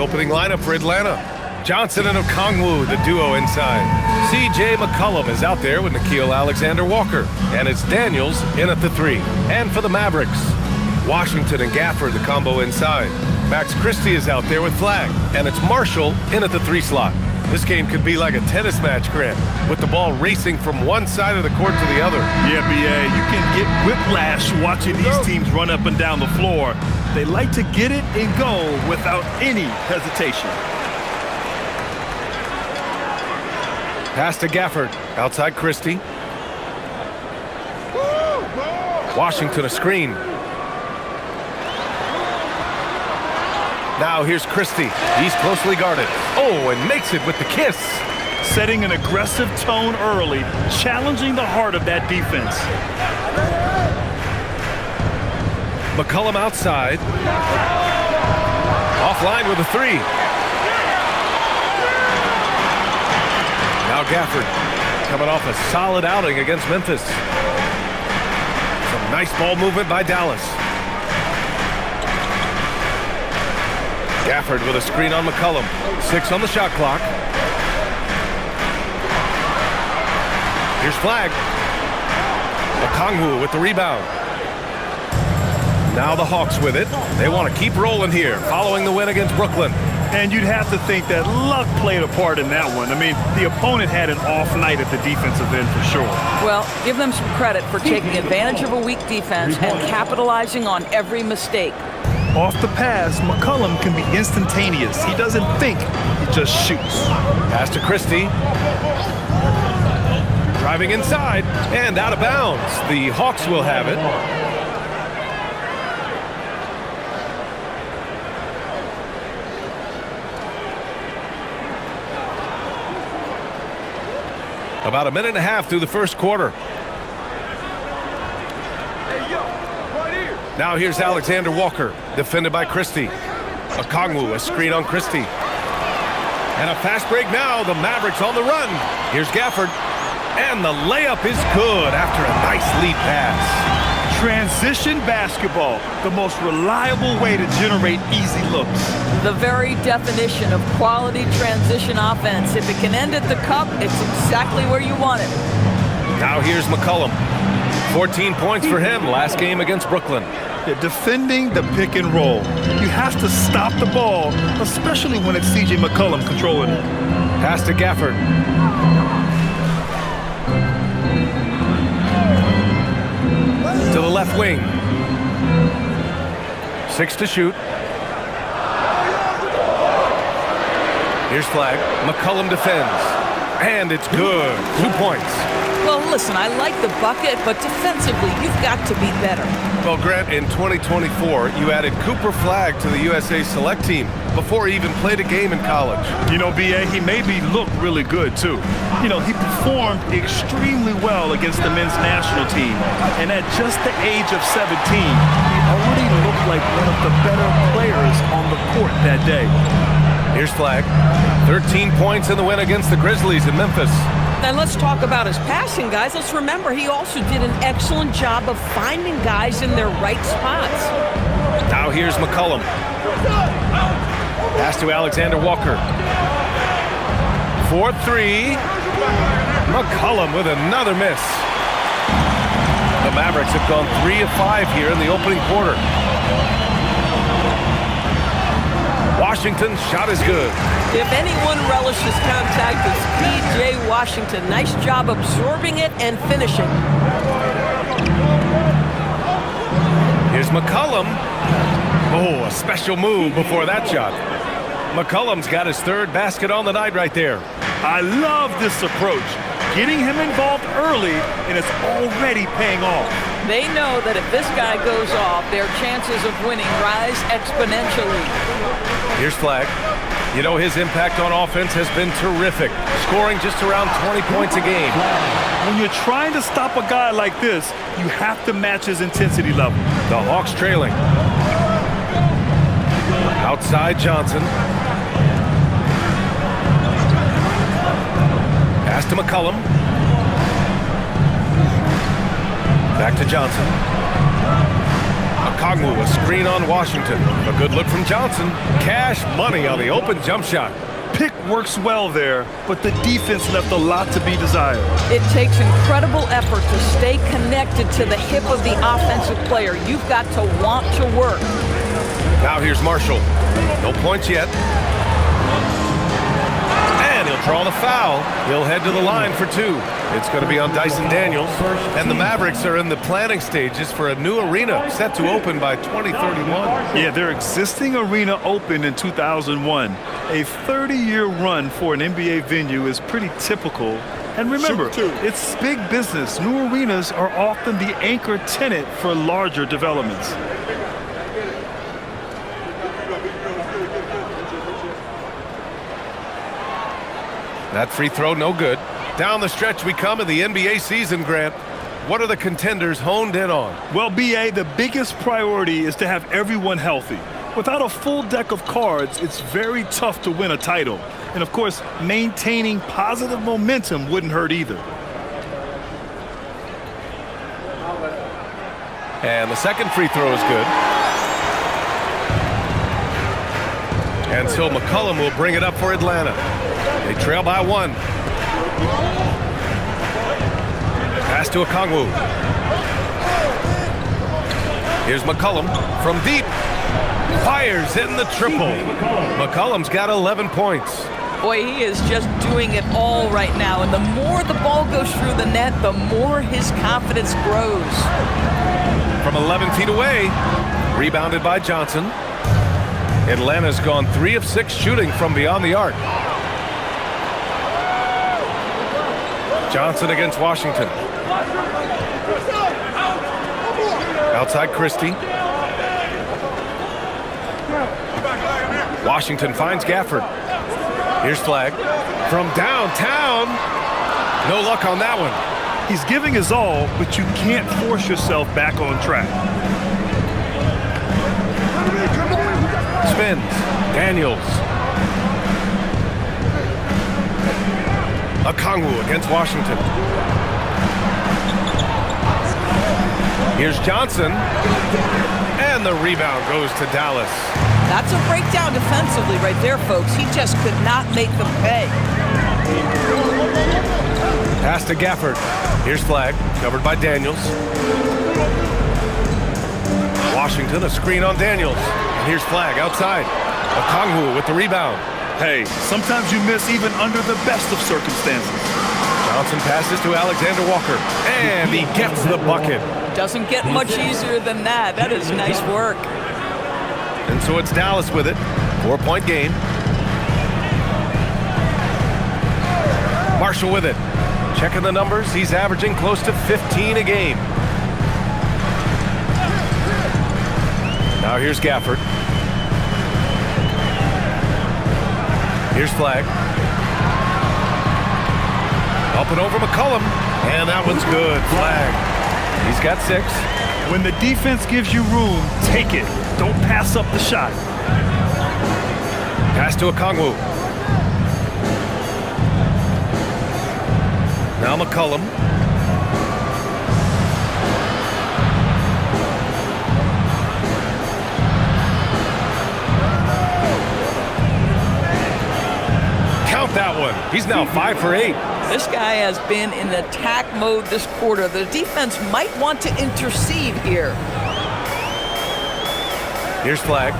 opening lineup for Atlanta. Johnson and Okongwu, the duo inside. C.J. McCollum is out there with Nickeil Alexander-Walker. And it's Daniels in at the 3. And for the Mavericks, Washington and Gafford, the combo inside. Max Christie is out there with Flagg. And it's Marshall in at the 3 slot. This game could be like a tennis match, Grant, with the ball racing from one side of the court to the other. Yeah, B.A., you can get whiplash watching these teams run up and down the floor. They like to get it and go without any hesitation. Pass to Gafford, outside Christie. Washington a screen. Now here's Christie. He's closely guarded. Oh, and makes it with the kiss. Setting an aggressive tone early, challenging the heart of that defense. McCollum outside. Offline with a 3. Now Gafford coming off a solid outing against Memphis. Some nice ball movement by Dallas. Gafford with a screen on McCollum. 6 on the shot clock. Here's Flagg. Okongwu with the rebound. Now the Hawks with it. They want to keep rolling here, following the win against Brooklyn. And you'd have to think that luck played a part in that one. I mean, the opponent had an off night at the defensive end for sure. Well, give them some credit for taking advantage of a weak defense and capitalizing on every mistake. Off the pass, McCollum can be instantaneous. He doesn't think, he just shoots. Pass to Christie. Driving inside and out of bounds. The Hawks will have it. About a minute and a half through the first quarter. Now here's Alexander Walker, defended by Christie. Okongwu, a screen on Christie. And a fast break now, the Mavericks on the run. Here's Gafford. And the layup is good after a nice lead pass. Transition basketball, the most reliable way to generate easy looks. The very definition of quality transition offense. If it can end at the cup, it's exactly where you want it. Now here's McCollum. 14 points for him last game against Brooklyn. They're defending the pick and roll. You have to stop the ball, especially when it's C.J. McCollum controlling it. Pass to Gafford. To the left wing. 6 to shoot. Here's Flagg. McCollum defends. And it's good. 2 points. Well, listen, I like the bucket, but defensively, you've got to be better. Well, Grant, in 2024, you added Cooper Flagg to the USA Select Team before he even played a game in college. You know, B.A., he made me look really good, too. You know, he performed extremely well against the men's national team. And at just the age of 17, he already looked like one of the better players on the court that day. Here's Flagg. 13 points in the win against the Grizzlies in Memphis. And let's talk about his passing, guys. Let's remember he also did an excellent job of finding guys in their right spots. Now here's McCollum. Pass to Alexander Walker. 4-3. McCollum with another miss. The Mavericks have gone 3 of 5 here in the opening quarter. Washington's shot is good. If anyone relishes contact, it's P.J. Washington. Nice job absorbing it and finishing. Here's McCollum. Oh, a special move before that shot. McCollum's got his 3rd basket on the night right there. I love this approach. Getting him involved early, and it's already paying off. They know that if this guy goes off, their chances of winning rise exponentially. Here's Flagg. You know, his impact on offense has been terrific, scoring just around 20 points a game. When you're trying to stop a guy like this, you have to match his intensity level. The Hawks trailing. Outside Johnson. Pass to McCollum. Back to Johnson. Okongwu, a screen on Washington. A good look from Johnson. Cash money on the open jump shot. Pick works well there, but the defense left a lot to be desired. It takes incredible effort to stay connected to the hip of the offensive player. You've got to want to work. Now here's Marshall. No points yet. And he'll draw the foul. He'll head to the line for 2. It's going to be on Dyson Daniels. And the Mavericks are in the planning stages for a new arena set to open by 2031. Yeah, their existing arena opened in 2001. A 30-year run for an NBA venue is pretty typical. And remember, it's big business. New arenas are often the anchor tenant for larger developments. That free throw, no good. Down the stretch we come in the NBA season, Grant. What are the contenders honed in on? Well, B.A., the biggest priority is to have everyone healthy. Without a full deck of cards, it's very tough to win a title. And, of course, maintaining positive momentum wouldn't hurt either. And the second free throw is good. And so McCollum will bring it up for Atlanta. They trail by 1. Pass to Okongwu. Here's McCollum from deep. Fires, hitting the triple. McCollum's got 11 points. Boy, he is just doing it all right now. And the more the ball goes through the net, the more his confidence grows. From 11 feet away, rebounded by Johnson. Atlanta's gone 3 of 6 shooting from beyond the arc. Johnson against Washington. Outside Christie. Washington finds Gafford. Here's Flag. From downtown. No luck on that one. He's giving his all, but you can't force yourself back on track. Spins. Daniels. Okongwu against Washington. Here's Johnson. And the rebound goes to Dallas. That's a breakdown defensively right there, folks. He just could not make them pay. Pass to Gafford. Here's Flag, covered by Daniels. Washington, a screen on Daniels. And here's Flag outside. Okongwu with the rebound. Hey, sometimes you miss even under the best of circumstances. Johnson passes to Alexander Walker. And he gets the bucket. Doesn't get much easier than that. That is nice work. And so it's Dallas with it. 4-point game. Marshall with it. Checking the numbers. He's averaging close to 15 a game. Now here's Gafford. Here's Flag. Up and over McCollum. And that one's good. Flag. He's got 6. When the defense gives you room, take it. Don't pass up the shot. Pass to Okongwu. Now McCollum. Count that one. He's now 5 for 8. This guy has been in attack mode this quarter. The defense might want to intercede here. Here's Flag.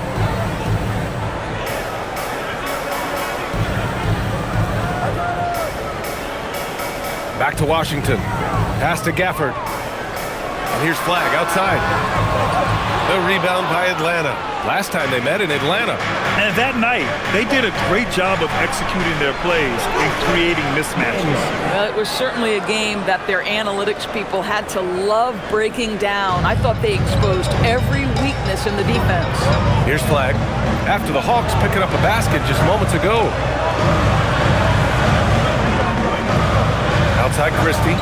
Back to Washington. Pass to Gafford. And here's Flag outside. The rebound by Atlanta. Last time they met in Atlanta. And that night, they did a great job of executing their plays and creating mismatches. Well, it was certainly a game that their analytics people had to love breaking down. I thought they exposed every weakness in the defense. Here's Flag. After the Hawks picking up a basket just moments ago. Outside Christie.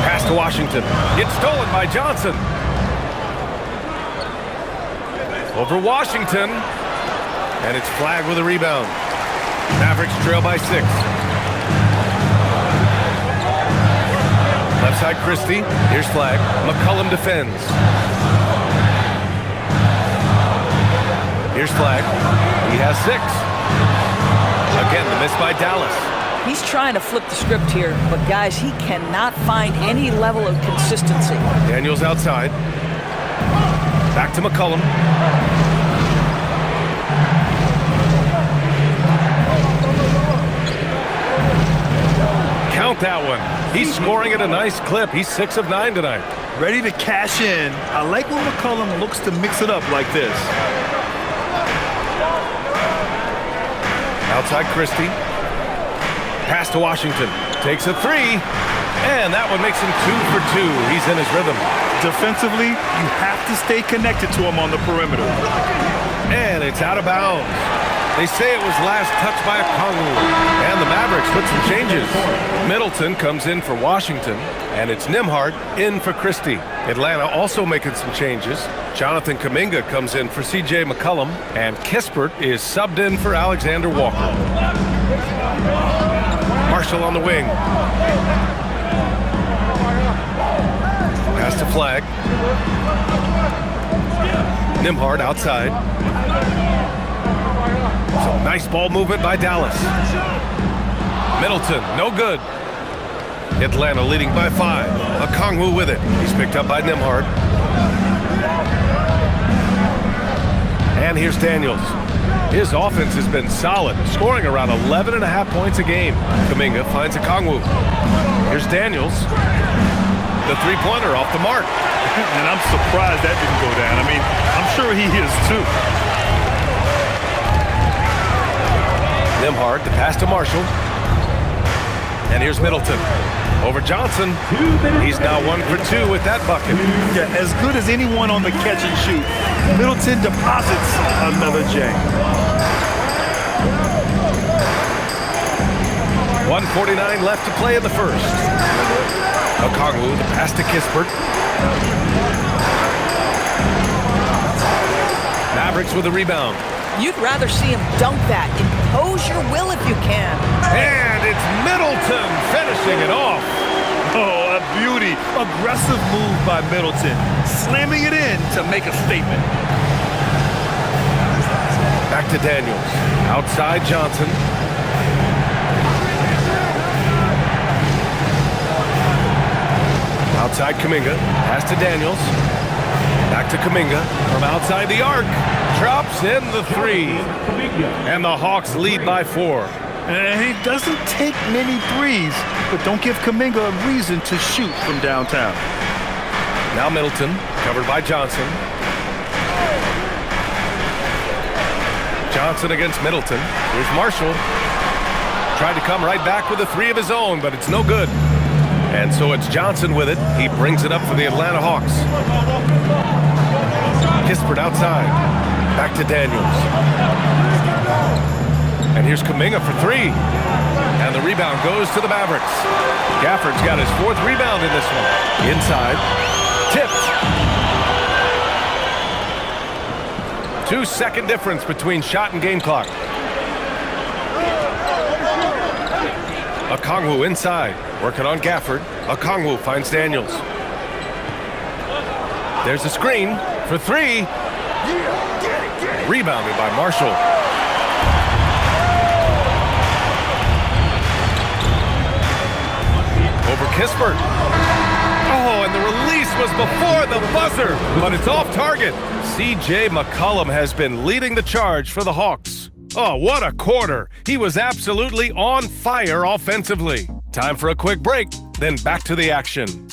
Pass to Washington. It's stolen by Johnson. Over Washington. And it's Flag with a rebound. Mavericks trail by 6. Left side Outside Christie. Here's Flag. McCollum defends. Here's Flag. He has 6. Again, the miss by Dallas. He's trying to flip the script here, but guys, he cannot find any level of consistency. Daniels outside. Back to McCollum. Count that one. He's scoring at a nice clip. He's 6 of 9 tonight. Ready to cash in. I like when McCollum looks to mix it up like this. Outside Christie. Pass to Washington. Takes a 3. And that one makes him 2 for 2. He's in his rhythm. Defensively, you have to stay connected to him on the perimeter. And it's out of bounds. They say it was last touched by a Kongwu. And the Mavericks put some changes. Middleton comes in for Washington. And it's Nembhard in for Christie. Atlanta also making some changes. Jonathan Kuminga comes in for C.J. McCollum. And Kispert is subbed in for Alexander Walker. Marshall on the wing. Pass to Flag. Nembhard outside. Some nice ball movement by Dallas. Middleton, no good. Atlanta leading by 5. Okongwu with it. He's picked up by Nembhard. And here's Daniels. His offense has been solid, scoring around 11.5 points a game. Kuminga finds Okongwu. Here's Daniels. The three-pointer off the mark. And I'm surprised that didn't go down. I mean, I'm sure he is too. Nembhard, the pass to Marshall. And here's Middleton. Over Johnson. He's now 1 for 2 with that bucket. Yeah, as good as anyone on the catch and shoot. Middleton deposits another J. 1:49 left to play in the first. Okongwu, the pass to Kispert. Mavericks with a rebound. You'd rather see him dunk that. Impose your will if you can. And it's Middleton finishing it off. Oh, a beauty. Aggressive move by Middleton. Slamming it in to make a statement. Back to Daniels. Outside Johnson. Outside Kuminga. Pass to Daniels. Back to Kuminga. From outside the arc. Drops in the 3. And the Hawks lead by 4. And he doesn't take many threes, but don't give Kuminga a reason to shoot from downtown. Now Middleton, covered by Johnson. Johnson against Middleton. Here's Marshall. Tried to come right back with a 3 of his own, but it's no good. And so it's Johnson with it. He brings it up for the Atlanta Hawks. Kispert outside. Back to Daniels. And here's Kuminga for 3. And the rebound goes to the Mavericks. Gafford's got his 4th rebound in this one. Inside. Tipped. 2-second difference between shot and game clock. Okongwu inside. Working on Gafford. Okongwu finds Daniels. There's a screen for 3. Rebounded by Marshall. Over Kispert. Oh, and the release was before the buzzer, but it's off target. C.J. McCollum has been leading the charge for the Hawks. Oh, what a quarter. He was absolutely on fire offensively. Time for a quick break, then back to the action.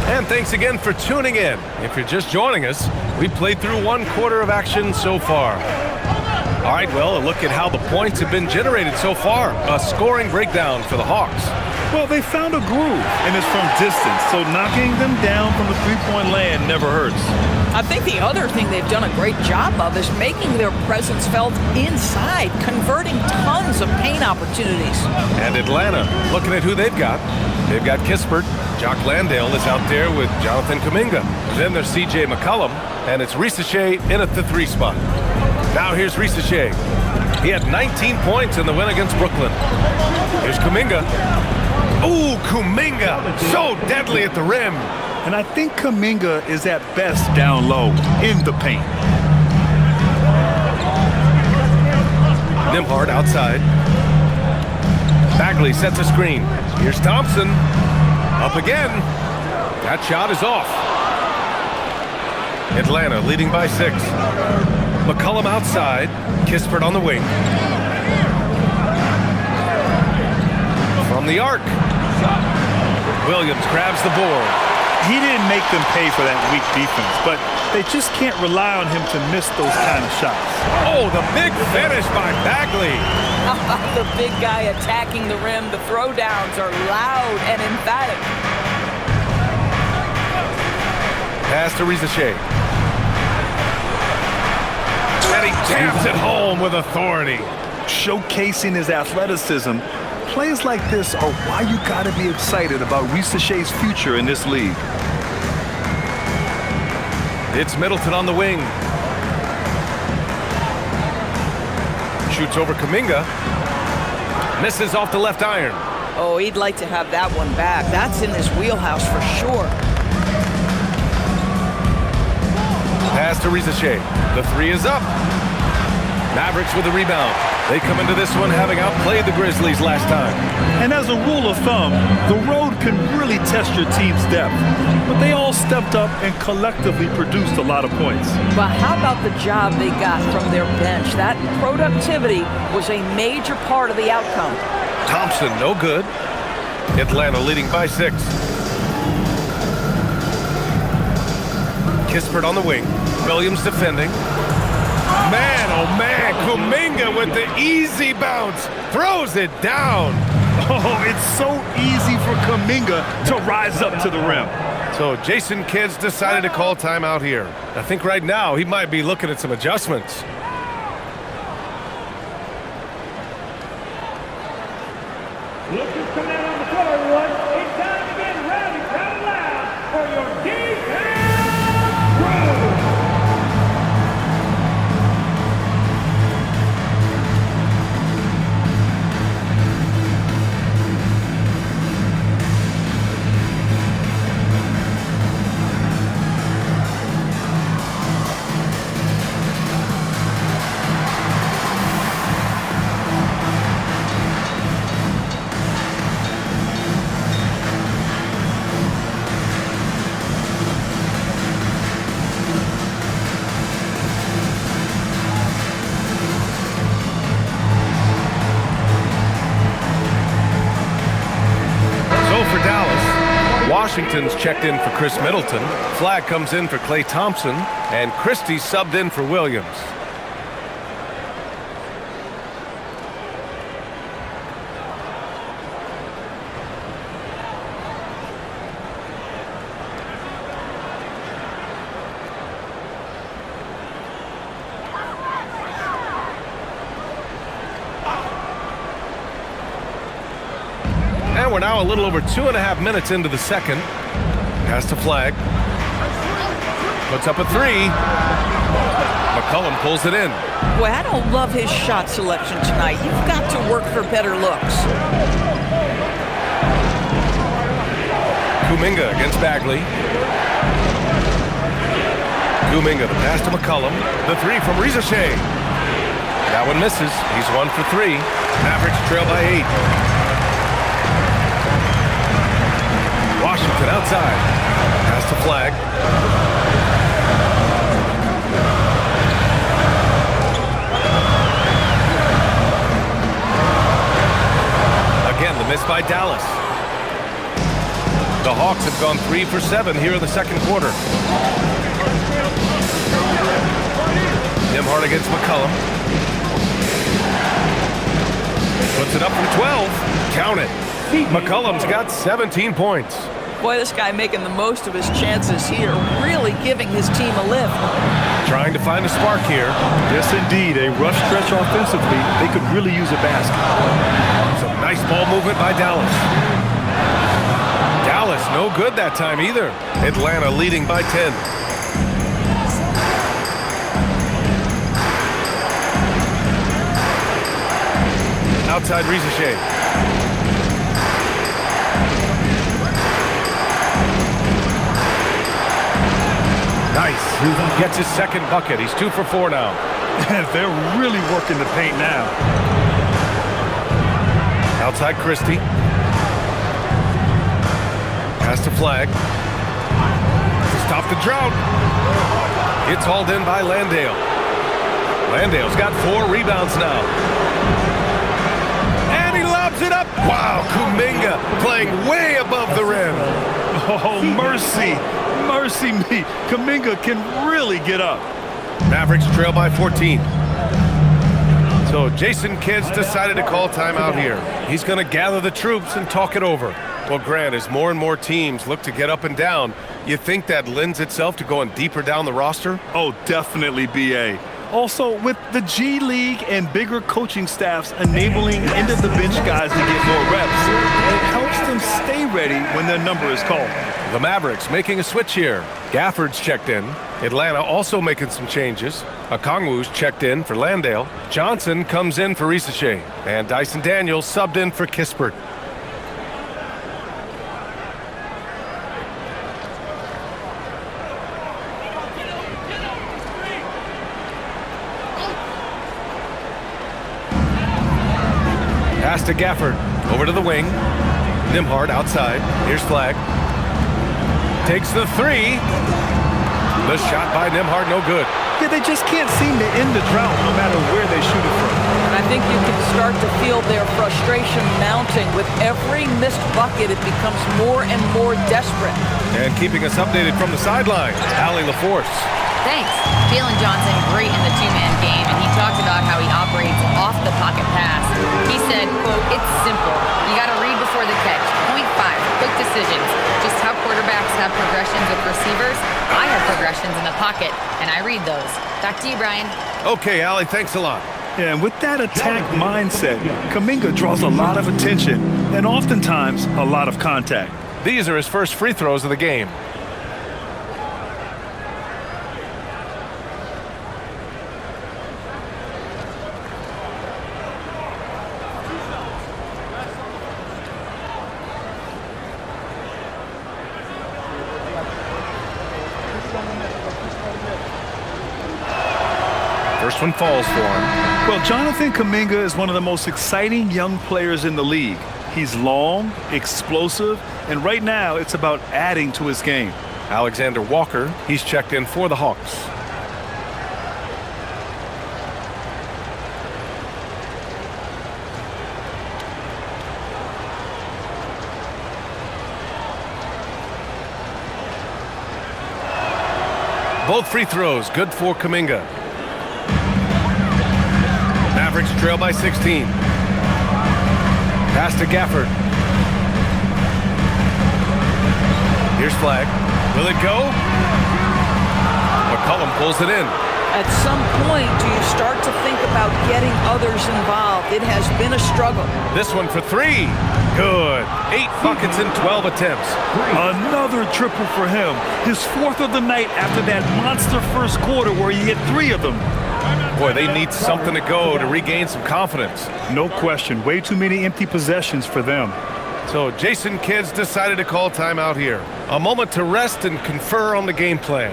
And thanks again for tuning in. If you're just joining us, we played through 1 quarter of action so far. All right, well, a look at how the points have been generated so far. A scoring breakdown for the Hawks. Well, they found a groove, and it's from distance, so knocking them down from the three-point land never hurts. I think the other thing they've done a great job of is making their presence felt inside, converting tons of paint opportunities. And Atlanta, looking at who they've got. They've got Kispert. Jock Landale is out there with Jonathan Kuminga. Then there's C.J. McCollum, and it's Risacher in at the 3 spot. Now here's Risacher. He had 19 points in the win against Brooklyn. Here's Kuminga. Ooh, Kuminga, so deadly at the rim. And I think Kuminga is at best down low in the paint. Nembhard outside. Bagley sets a screen. Here's Thompson. Up again. That shot is off. Atlanta leading by 6. McCollum outside. Kispert on the wing. From the arc. Williams grabs the board. He didn't make them pay for that weak defense, but they just can't rely on him to miss those kind of shots. Oh, the big finish by Bagley. The big guy attacking the rim. The throwdowns are loud and emphatic. Pass to Risacher. And he jams it home with authority. Showcasing his athleticism, plays like this are why you got to be excited about Risacher's future in this league. It's Middleton on the wing. Shoots over Kuminga. Misses off the left iron. Oh, he'd like to have that one back. That's in his wheelhouse for sure. Pass to Risacher. The 3 is up. Mavericks with the rebound. They come into this one having outplayed the Grizzlies last time. And as a rule of thumb, the road can really test your team's depth. But they all stepped up and collectively produced a lot of points. But how about the job they got from their bench? That productivity was a major part of the outcome. Thompson, no good. Atlanta leading by 6. Kispert on the wing. Williams defending. Man, oh man, Kuminga with the easy bounce. Throws it down. Oh, it's so easy for Kuminga to rise up to the rim. So Jason Kidd's decided to call timeout here. I think right now he might be looking at some adjustments. Look who's coming out on the floor, everyone. It's time to get ready, count loud for your defense room. Washington's checked in for Chris Middleton. Flag comes in for Klay Thompson. And Christie subbed in for Williams. And we're now a little over 2.5 minutes into the second. Pass to Flag. Puts up a 3. McCollum pulls it in. Boy, I don't love his shot selection tonight. You've got to work for better looks. Kuminga against Bagley. Kuminga, the pass to McCollum. The 3 from Risacher. That one misses. He's 1 for 3. Mavericks trail by 8. Washington outside. Pass to Flag. Again, the miss by Dallas. The Hawks have gone 3 for 7 here in the second quarter. Nembhard against McCollum. Puts it up for 12. Count it. McCollum's got 17 points. Boy, this guy making the most of his chances here, really giving his team a lift. Trying to find a spark here. Yes, indeed. A rough stretch offensively. They could really use a basket. Some nice ball movement by Dallas. Dallas, no good that time either. Atlanta leading by 10. Outside Rizachet. Nice. Gets his second bucket. He's 2 for 4 now. They're really working the paint now. Outside Christie. Pass to Flag. To stop the drought. It's hauled in by Landale. Landale's got 4 rebounds now. And he lobs it up. Wow, Kuminga playing way above the rim. Oh, mercy. Mercy me. Kuminga can really get up. Mavericks trail by 14. So Jason Kidd's decided to call timeout here. He's going to gather the troops and talk it over. Well, Grant, as more and more teams look to get up and down, you think that lends itself to going deeper down the roster? Oh, definitely, B.A. Also, with the G League and bigger coaching staffs enabling end-of-the-bench guys to get more reps, it helps them stay ready when their number is called. The Mavericks making a switch here. Gafford's checked in. Atlanta also making some changes. Okongwu's checked in for Landale. Johnson comes in for Rizachet. And Dyson Daniels subbed in for Kispert. Pass to Gafford. Over to the wing. Nembhard outside. Here's Flag. Takes the 3. The shot by Nembhard, no good. Yeah, they just can't seem to end the drought no matter where they shoot it from. And I think you can start to feel their frustration mounting. With every missed bucket, it becomes more and more desperate. And keeping us updated from the sideline, Allie LaForce. Thanks. Jalen Johnson, great in the two-man game, and he talked about how he operates off the pocket pass. He said, quote, "It's simple. You got to read before the catch. 0.5, quick decisions. Just how quarterbacks have progressions with receivers. I have progressions in the pocket, and I read those." Back to you, Brian. Okay, Allie, thanks a lot. Yeah, and with that attack mindset, Kuminga draws a lot of attention and oftentimes a lot of contact. These are his first free throws of the game. First one falls for him. Well, Jonathan Kuminga is one of the most exciting young players in the league. He's long, explosive, and right now it's about adding to his game. Alexander Walker, he's checked in for the Hawks. Both free throws good for Kuminga. Mavericks trail by 16. Pass to Gafford. Here's Flag. Will it go? McCollum pulls it in. At some point, do you start to think about getting others involved? It has been a struggle. This one for 3. Good. 8 buckets in 12 attempts. Another triple for him. His 4th of the night after that monster first quarter where he hit 3 of them. Boy, they need something to go to regain some confidence. No question. Way too many empty possessions for them. So Jason Kidd's decided to call timeout here. A moment to rest and confer on the game plan.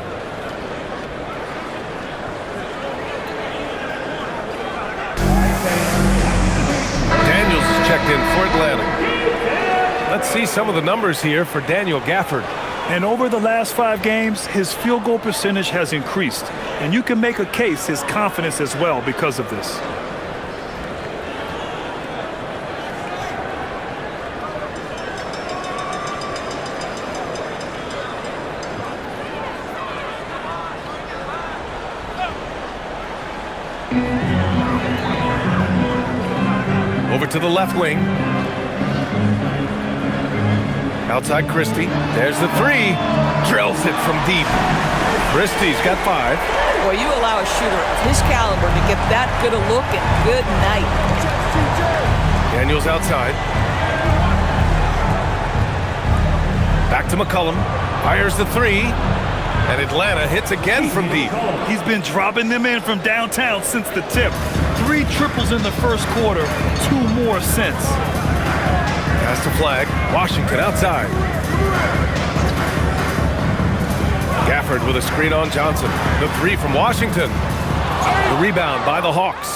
Daniels is checked in for Atlanta. Let's see some of the numbers here for Daniel Gafford. And over the last 5 games, his field goal percentage has increased. And you can make a case his confidence as well because of this. Over to the left wing. Outside Christie. There's the three. Drills it from deep. Christie's got 5. Boy, you allow a shooter of his caliber to get that good a look, and good night. Daniels outside. Back to McCollum. Fires the 3. And Atlanta hits again from deep. He's been dropping them in from downtown since the tip. 3 triples in the first quarter, 2 more since. Pass to Flag. Washington outside. Gafford with a screen on Johnson. The 3 from Washington. The rebound by the Hawks.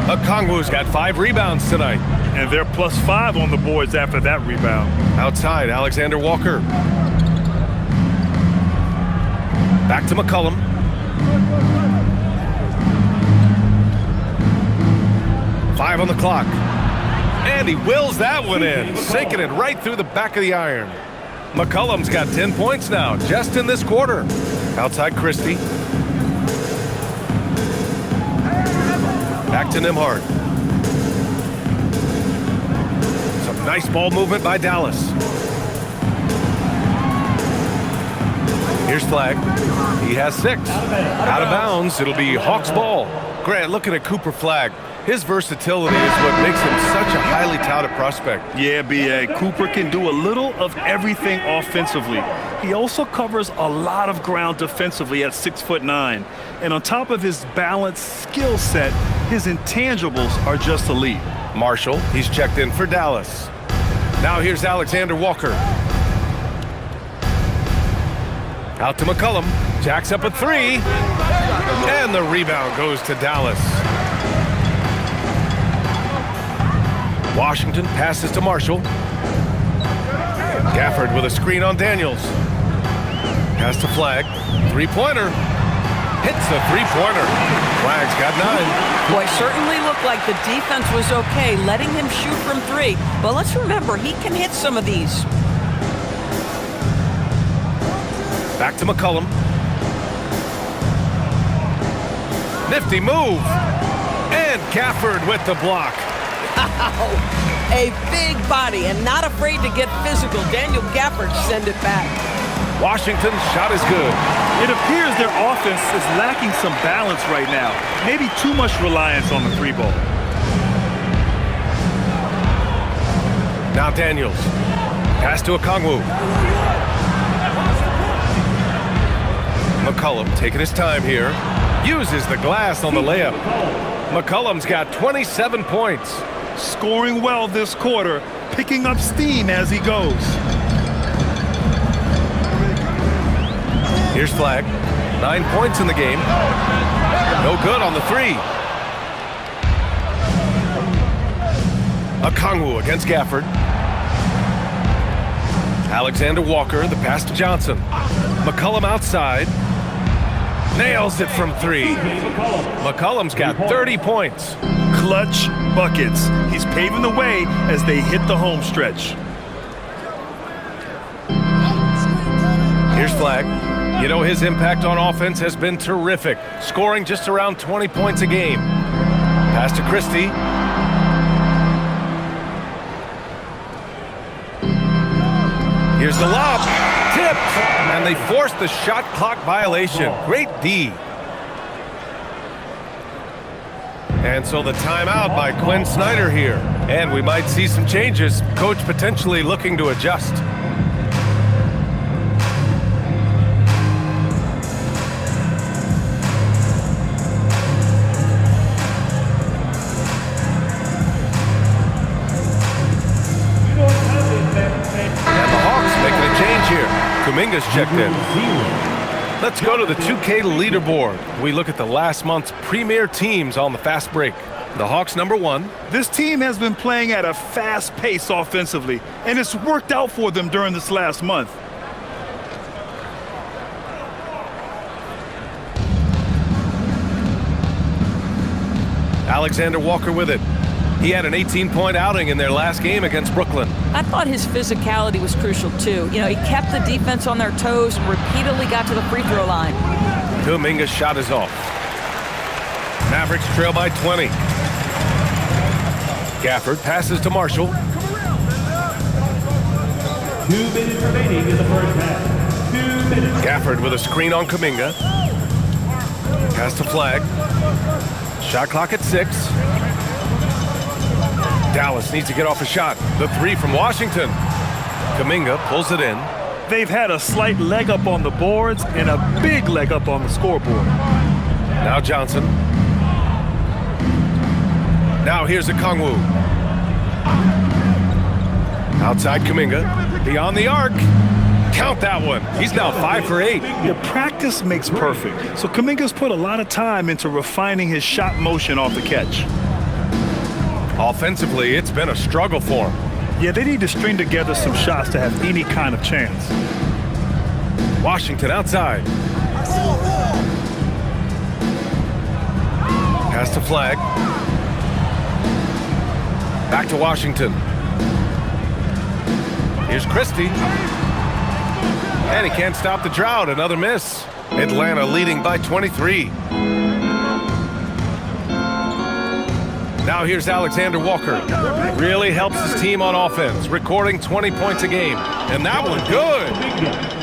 Okongwu's got 5 rebounds tonight. And they're +5 on the boards after that rebound. Outside, Alexander Walker. Back to McCollum. Five on the clock. And he wills that one in, sinking it right through the back of the iron. McCollum's got 10 points now, just in this quarter. Outside Christie. Back to Nembhard. Some nice ball movement by Dallas. Here's Flag. He has 6. Out of bounds. It'll be Hawks ball. Grant, looking at Cooper Flag. His versatility is what makes him such a highly touted prospect. Yeah, B.A. Cooper can do a little of everything offensively. He also covers a lot of ground defensively at 6'9". And on top of his balanced skill set, his intangibles are just elite. Marshall, he's checked in for Dallas. Now here's Alexander Walker. Out to McCollum. Jacks up a 3. And the rebound goes to Dallas. Washington passes to Marshall. Gafford with a screen on Daniels. Pass to Flag. 3-pointer. Hits the 3-pointer. Flag's got 9. Boy, certainly looked like the defense was okay, letting him shoot from 3. But let's remember, he can hit some of these. Back to McCollum. Nifty move. And Gafford with the block. A big body and not afraid to get physical. Daniel Gafford send it back. Washington's shot is good. It appears their offense is lacking some balance right now. Maybe too much reliance on the 3-ball. Now Daniels. Pass to Okongwu. McCollum taking his time here. Uses the glass on the layup. McCollum's got 27 points. Scoring well this quarter, picking up steam as he goes. Here's Flag. 9 points in the game. No good on the 3. Okongwu against Gafford. Alexander Walker, the pass to Johnson. McCollum outside. Nails it from 3. McCollum's got 30 points. Clutch buckets. He's paving the way as they hit the home stretch. Here's Flag. You know, his impact on offense has been terrific, scoring just around 20 points a game. Pass to Christie. Here's the lob. Tipped. And they forced the shot clock violation. Great D. And so the timeout by Quinn Snyder here. And we might see some changes. Coach potentially looking to adjust. Kuminga's checked in. Let's go to the 2K leaderboard. We look at the last month's premier teams on the fast break. The Hawks #1. This team has been playing at a fast pace offensively, and it's worked out for them during this last month. Alexander Walker with it. He had an 18-point outing in their last game against Brooklyn. I thought his physicality was crucial, too. You know, he kept the defense on their toes and repeatedly got to the free throw line. Kuminga's shot is off. Mavericks trail by 20. Gafford passes to Marshall. 2 minutes remaining in the first half. 2 minutes. Gafford with a screen on Kuminga. Has to flag. Shot clock at 6. Dallas needs to get off a shot. The 3 from Washington. Kuminga pulls it in. They've had a slight leg up on the boards and a big leg up on the scoreboard. Now Johnson. Now here's Okongwu. Outside Kuminga. Beyond the arc. Count that one. He's now 5 for 8. The practice makes perfect. So Kuminga's put a lot of time into refining his shot motion off the catch. Offensively, it's been a struggle for him. Yeah, they need to string together some shots to have any kind of chance. Washington outside. Pass to flag. Back to Washington. Here's Christie. And he can't stop the drought. Another miss. Atlanta leading by 23. Now here's Alexander Walker. Really helps his team on offense, recording 20 points a game. And that one good.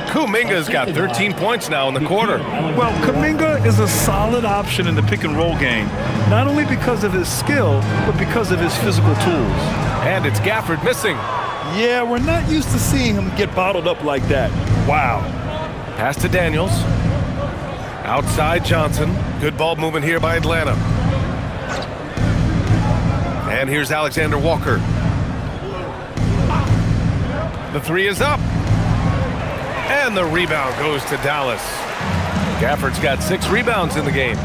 Kuminga's got 13 points now in the quarter. Well, Kuminga is a solid option in the pick and roll game, not only because of his skill, but because of his physical tools. And it's Gafford missing. Yeah, we're not used to seeing him get bottled up like that. Wow. Pass to Daniels. Outside Johnson. Good ball movement here by Atlanta. And here's Alexander Walker. The 3 is up. And the rebound goes to Dallas. Gafford's got 6 rebounds in the game.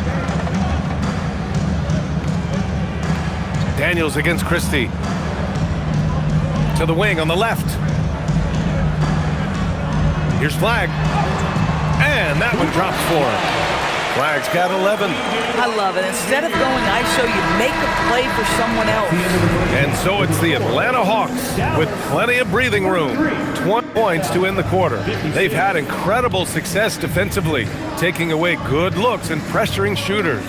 Daniels against Christie. To the wing on the left. Here's Flag. And that one drops for him. Flag's got 11. I love it. Instead of going ISO, you make a play for someone else. And so it's the Atlanta Hawks with plenty of breathing room. 20 points to end the quarter. They've had incredible success defensively, taking away good looks and pressuring shooters.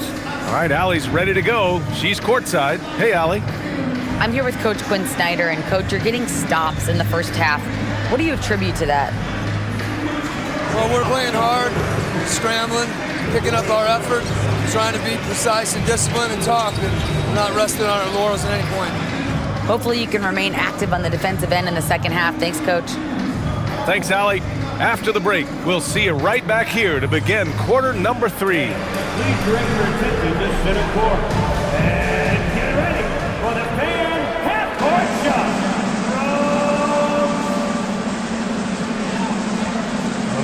All right, Allie's ready to go. She's courtside. Hey, Allie. I'm here with Coach Quinn Snyder, and Coach, you're getting stops in the first half. What do you attribute to that? Well, we're playing hard, scrambling, picking up our effort, trying to be precise and disciplined and talk, and we're not resting on our laurels at any point. Hopefully you can remain active on the defensive end in the second half. Thanks, Coach. Thanks, Allie. After the break, we'll see you right back here to begin quarter number 3. Please direct your attention to center court. And get ready for the fan half-court shot.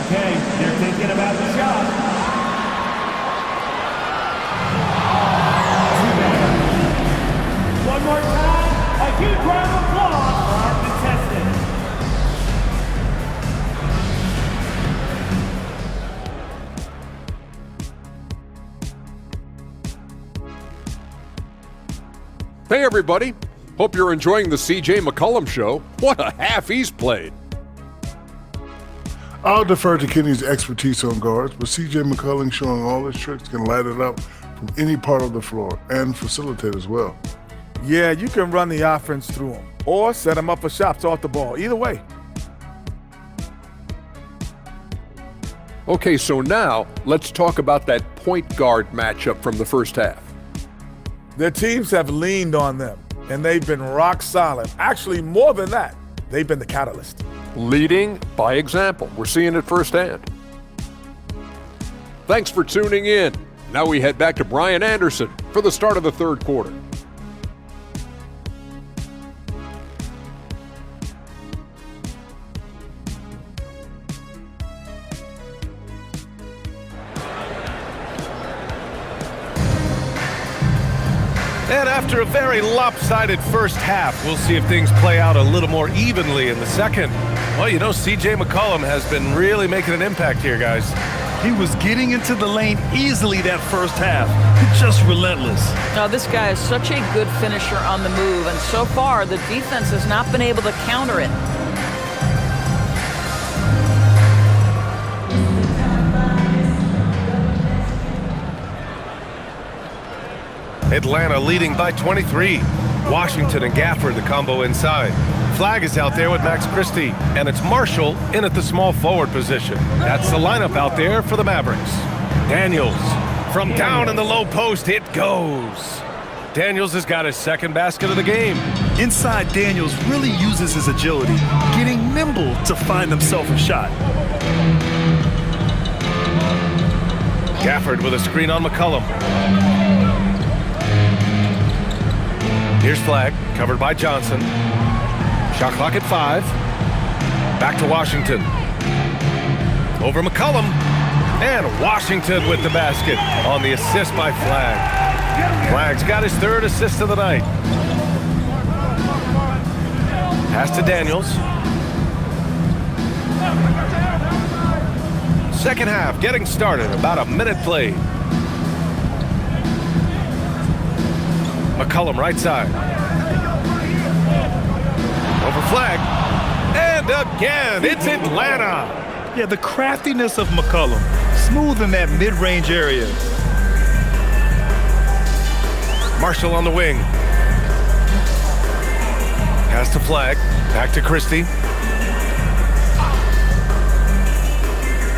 Okay, they're thinking about the shot. One more time, a huge round of applause for our contestants. Hey everybody, hope you're enjoying the CJ McCollum Show. What a half he's played. I'll defer to Kenny's expertise on guards, but CJ McCollum showing all his tricks can light it up from any part of the floor and facilitate as well. Yeah, you can run the offense through him or set him up for shots off the ball. Either way. Okay, so now let's talk about that point guard matchup from the first half. Their teams have leaned on them, and they've been rock solid. Actually, more than that, they've been the catalyst. Leading by example. We're seeing it firsthand. Thanks for tuning in. Now we head back to Brian Anderson for the start of the third quarter. And after a very lopsided first half, we'll see if things play out a little more evenly in the second. Well, you know, CJ McCollum has been really making an impact here, guys. He was getting into the lane easily that first half. Just relentless. Now, this guy is such a good finisher on the move, and so far, the defense has not been able to counter it. Atlanta leading by 23. Washington and Gafford, the combo inside. Flag is out there with Max Christie, and it's Marshall in at the small forward position. That's the lineup out there for the Mavericks. Daniels, from down in the low post, it goes. Daniels has got his second basket of the game. Inside, Daniels really uses his agility, getting nimble to find himself a shot. Gafford with a screen on McCollum. Here's Flag, covered by Johnson. Shot clock at 5. Back to Washington. Over McCollum. And Washington with the basket on the assist by Flag. Flag's got his third assist of the night. Pass to Daniels. Second half getting started, about a minute played. McCollum right side. Over Flag. And again, it's Atlanta. Yeah, the craftiness of McCollum. Smooth in that mid-range area. Marshall on the wing. Pass to Flag. Back to Christie.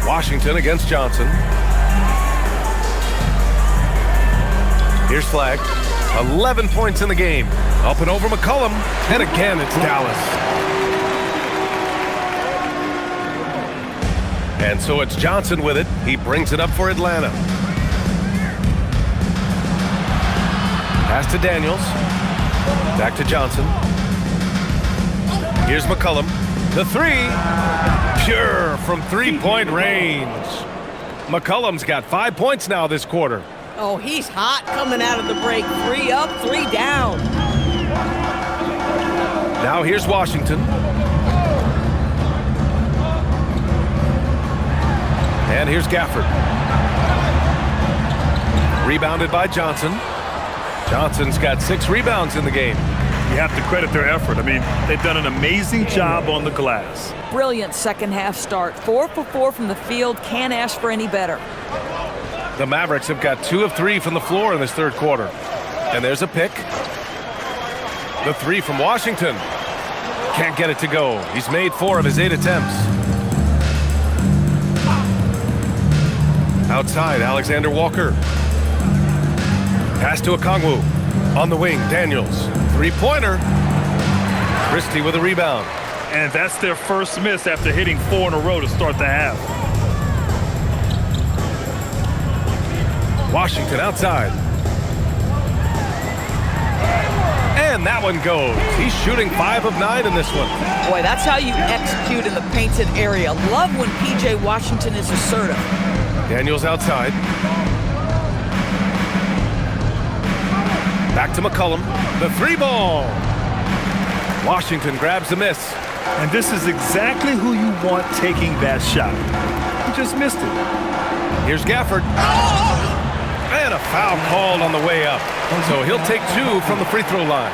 Washington against Johnson. Here's Flag. 11 points in the game. Up and over McCollum. And again, it's Dallas. And so it's Johnson with it. He brings it up for Atlanta. Pass to Daniels. Back to Johnson. Here's McCollum. The three. Pure from three-point range. McCollum's got 5 points now this quarter. Oh, he's hot coming out of the break. 3 up, 3 down. Now here's Washington. And here's Gafford. Rebounded by Johnson. Johnson's got 6 rebounds in the game. You have to credit their effort. I mean, they've done an amazing job on the glass. Brilliant second half start. 4 for 4 from the field. Can't ask for any better. The Mavericks have got 2 of 3 from the floor in this third quarter. And there's a pick. The 3 from Washington. Can't get it to go. He's made 4 of his 8 attempts. Outside, Alexander Walker. Pass to Okongwu. On the wing, Daniels. Three-pointer. Christie with a rebound. And that's their first miss after hitting 4 in a row to start the half. Washington outside. And that one goes. He's shooting 5 of 9 in this one. Boy, that's how you execute in the painted area. Love when P.J. Washington is assertive. Daniels outside. Back to McCollum. The 3-ball. Washington grabs the miss. And this is exactly who you want taking that shot. He just missed it. Here's Gafford. And a foul called on the way up. So he'll take 2 from the free throw line.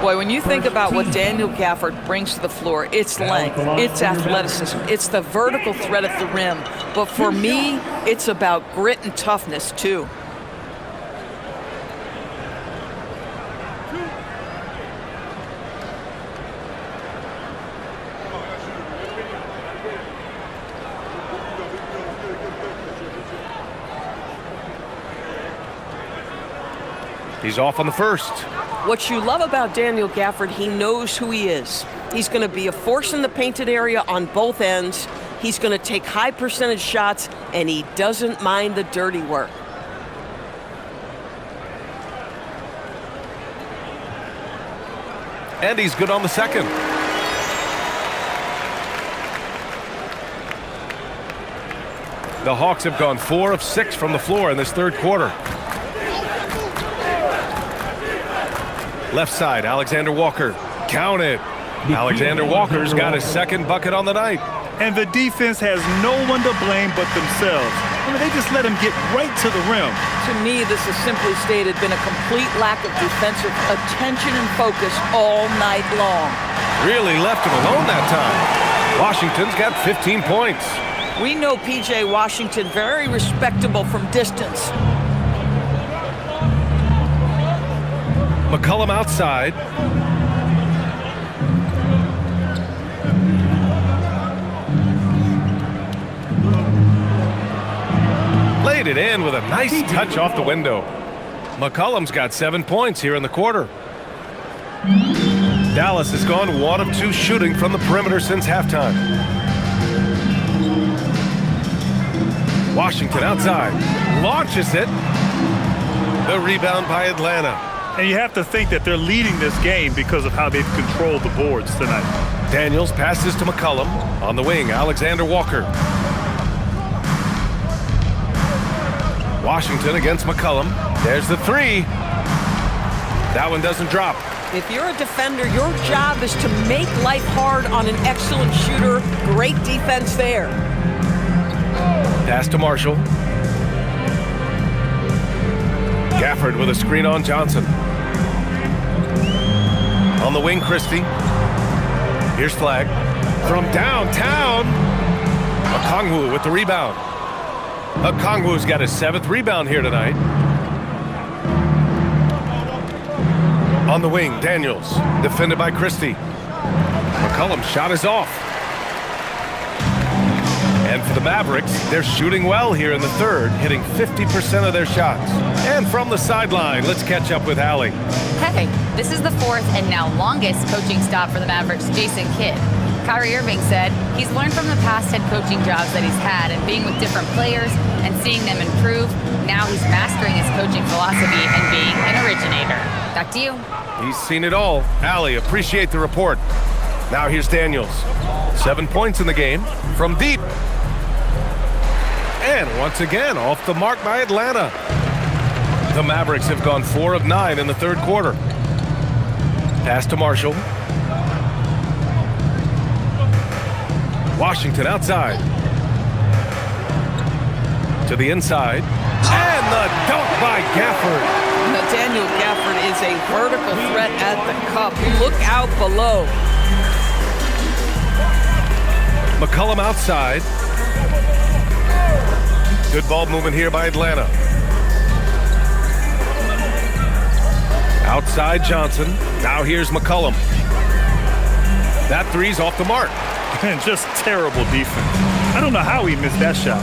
Boy, when you think about what Daniel Gafford brings to the floor, it's length, it's athleticism, it's the vertical threat at the rim. But for me, it's about grit and toughness, too. He's off on the first. What you love about Daniel Gafford, he knows who he is. He's going to be a force in the painted area on both ends. He's going to take high percentage shots, and he doesn't mind the dirty work. And he's good on the second. The Hawks have gone 4 of 6 from the floor in this third quarter. Left side, Alexander Walker. Count it. Alexander Walker's got his second bucket on the night. And the defense has no one to blame but themselves. I mean, they just let him get right to the rim. To me, this has simply stated been a complete lack of defensive attention and focus all night long. Really left him alone that time. Washington's got 15 points. We know P.J. Washington very respectable from distance. McCollum outside. slide it in with a nice touch off the window. McCollum's got 7 points here in the quarter. Dallas has gone 1 of 2 shooting from the perimeter since halftime. Washington outside, launches it. The rebound by Atlanta. And you have to think that they're leading this game because of how they've controlled the boards tonight. Daniels passes to McCollum. On the wing, Alexander Walker. Washington against McCollum. There's the 3. That one doesn't drop. If you're a defender, your job is to make life hard on an excellent shooter. Great defense there. Pass to Marshall. Gafford with a screen on Johnson. On the wing, Christie. Here's Flagg. From downtown. Okongwu with the rebound. Okongwu's got his 7th rebound here tonight. On the wing, Daniels. Defended by Christie. McCollum's shot is off. And for the Mavericks, they're shooting well here in the third, hitting 50% of their shots. And from the sideline, let's catch up with Allie. Hey, this is the 4th and now longest coaching stop for the Mavericks' Jason Kidd. Kyrie Irving said he's learned from the past head coaching jobs that he's had and being with different players and seeing them improve. Now he's mastering his coaching philosophy and being an originator. Back to you. He's seen it all. Allie, appreciate the report. Now here's Daniels. 7 points in the game from deep. And once again, off the mark by Atlanta. The Mavericks have gone 4 of 9 in the third quarter. Pass to Marshall. Washington outside. To the inside. And the dunk by Gafford. Daniel Gafford is a vertical threat at the cup. Look out below. McCollum outside. Good ball movement here by Atlanta. Outside Johnson. Now here's McCollum. That 3's off the mark. And just terrible defense. I don't know how he missed that shot.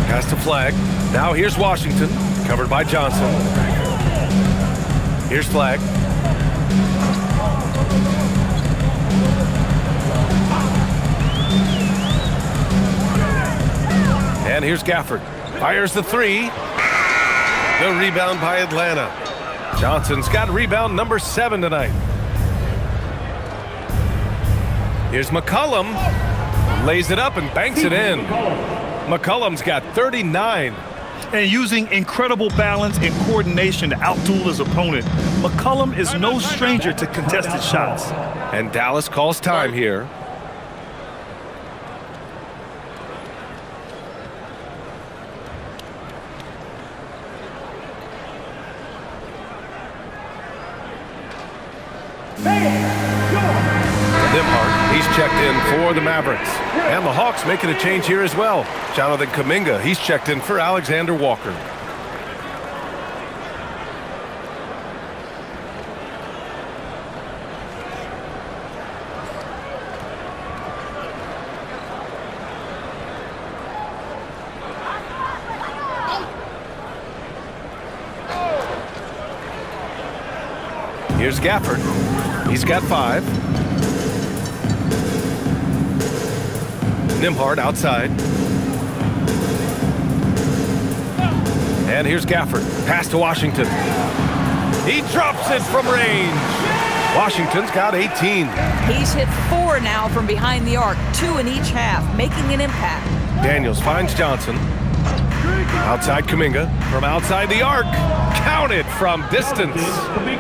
Pass to Flagg. Now here's Washington. Covered by Johnson. Here's Flagg. And here's Gafford. Fires the 3. The rebound by Atlanta. Johnson's got rebound number 7 tonight. Here's McCollum. Lays it up and banks it in. McCollum's got 39. And using incredible balance and coordination to outduel his opponent, McCollum is no stranger to contested shots. And Dallas calls time here. Nimhart, he's checked in for the Mavericks. And the Hawks making a change here as well. Jonathan Kuminga, he's checked in for Alexander Walker. Here's Gafford. He's got 5. Nimhart outside. And here's Gafford. Pass to Washington. He drops it from range. Washington's got 18. He's hit 4 now from behind the arc, 2 in each half, making an impact. Daniels finds Johnson. Outside Kuminga. From outside the arc. Counted from distance.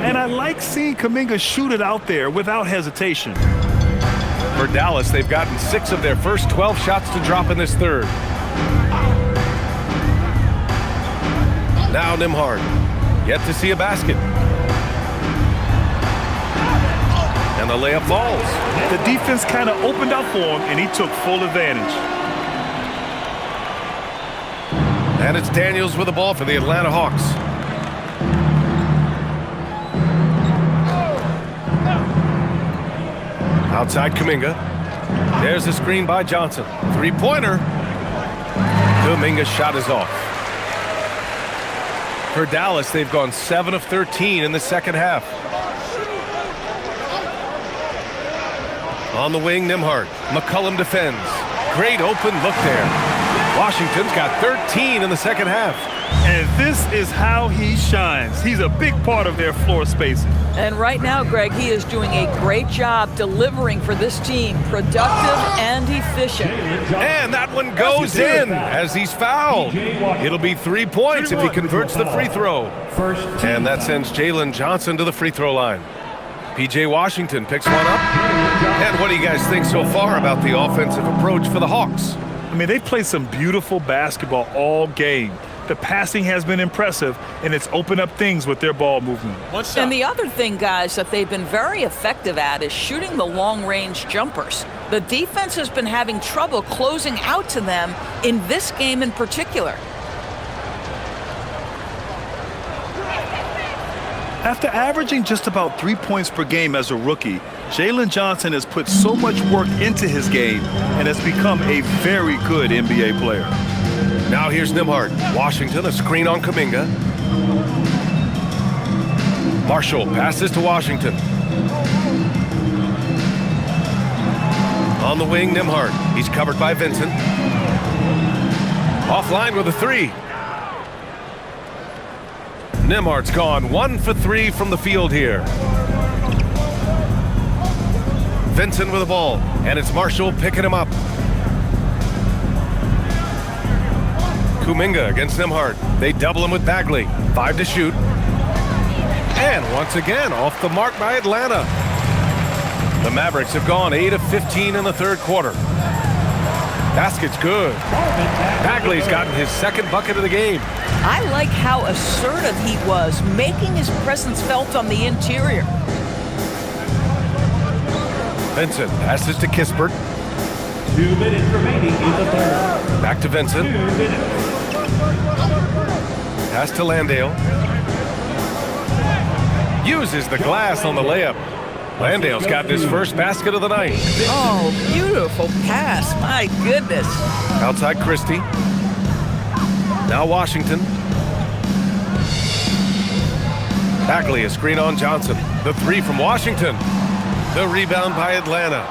And I like seeing Kuminga shoot it out there without hesitation. For Dallas, they've gotten 6 of their first 12 shots to drop in this third. Now Nimhart. Yet to see a basket. And the layup falls. The defense kind of opened up for him, and he took full advantage. And it's Daniels with the ball for the Atlanta Hawks. Outside Kuminga. There's the screen by Johnson. 3-pointer. Kuminga's shot is off. For Dallas, they've gone 7 of 13 in the second half. On the wing, Nembhard. McCollum defends. Great open look there. Washington's got 13 in the second half. And this is how he shines. He's a big part of their floor spacing. And right now, Greg, he is doing a great job delivering for this team. Productive and efficient. And that one goes in as he's fouled. It'll be 3 points if he converts the free throw. And that sends Jalen Johnson to the free throw line. P.J. Washington picks one up. And what do you guys think so far about the offensive approach for the Hawks? I mean, they've played some beautiful basketball all game. The passing has been impressive, and it's opened up things with their ball movement. And the other thing, guys, that they've been very effective at is shooting the long-range jumpers. The defense has been having trouble closing out to them in this game in particular. After averaging just about 3 points per game as a rookie, Jalen Johnson has put so much work into his game and has become a very good NBA player. Now here's Nembhard. Washington, a screen on Kuminga. Marshall passes to Washington. On the wing, Nembhard. He's covered by Vincent. Offline with a three. Nembhard's gone 1 for 3 from the field here. Vincent with the ball, and it's Marshall picking him up. Kuminga against Nembhard. They double him with Bagley. 5 to shoot. And once again, off the mark by Atlanta. The Mavericks have gone 8 of 15 in the third quarter. Basket's good. Bagley's gotten his second bucket of the game. I like how assertive he was, making his presence felt on the interior. Vincent passes to Kispert. 2 minutes remaining in the third. Back to Vincent. 2 minutes. Pass to Landale. Uses the glass on the layup. Landale's got his first basket of the night. Oh, beautiful pass. My goodness. Outside Christie. Now Washington. Bagley, a screen on Johnson. The three from Washington. The rebound by Atlanta.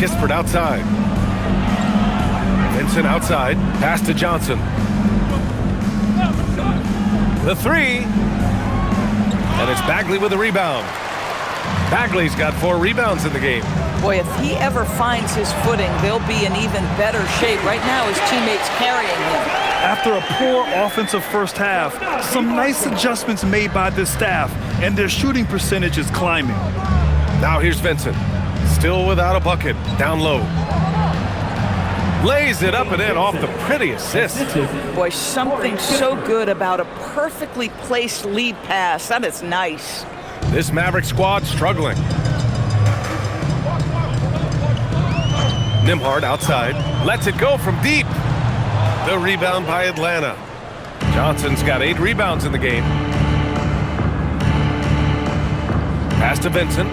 Kispert outside. Vincent outside. Pass to Johnson. The three. And it's Bagley with a rebound. Bagley's got 4 rebounds in the game. Boy, if he ever finds his footing, they'll be in even better shape. Right now, his teammates carrying him. After a poor offensive first half, some nice adjustments made by this staff, and their shooting percentage is climbing. Now here's Vincent. Still without a bucket. Down low. Lays it up and in off the pretty assist. Boy, something so good about a perfectly placed lead pass. That is nice. This Maverick squad struggling. Nembhard outside. Lets it go from deep. The rebound by Atlanta. Johnson's got 8 rebounds in the game. Pass to Vincent.